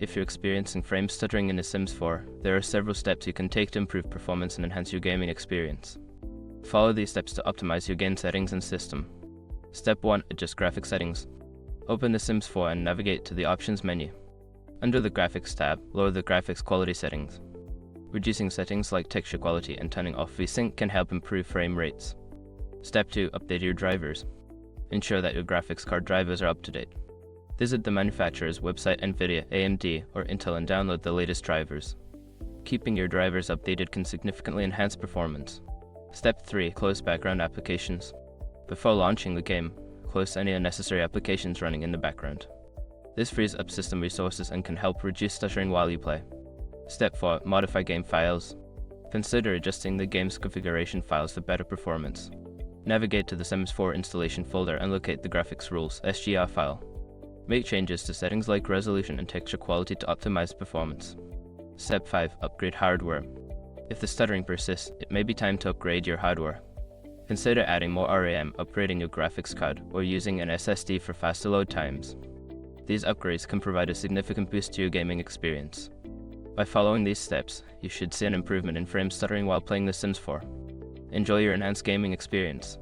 If you're experiencing frame stuttering in The Sims 4, there are several steps you can take to improve performance and enhance your gaming experience. Follow these steps to optimize your game settings and system. Step 1. Adjust graphics settings. Open The Sims 4 and navigate to the Options menu. Under the Graphics tab, lower the graphics quality settings. Reducing settings like texture quality and turning off VSync can help improve frame rates. Step 2. Update your drivers. Ensure that your graphics card drivers are up to date. Visit the manufacturer's website, NVIDIA, AMD, or Intel, and download the latest drivers. Keeping your drivers updated can significantly enhance performance. Step 3. Close background applications. Before launching the game, close any unnecessary applications running in the background. This frees up system resources and can help reduce stuttering while you play. Step 4. Modify game files. Consider adjusting the game's configuration files for better performance. Navigate to the Sims 4 installation folder and locate the graphics rules (SGR) file. Make changes to settings like resolution and texture quality to optimize performance. Step 5. Upgrade hardware. If the stuttering persists, it may be time to upgrade your hardware. Consider adding more RAM, upgrading your graphics card, or using an SSD for faster load times. These upgrades can provide a significant boost to your gaming experience. By following these steps, you should see an improvement in frame stuttering while playing The Sims 4. Enjoy your enhanced gaming experience.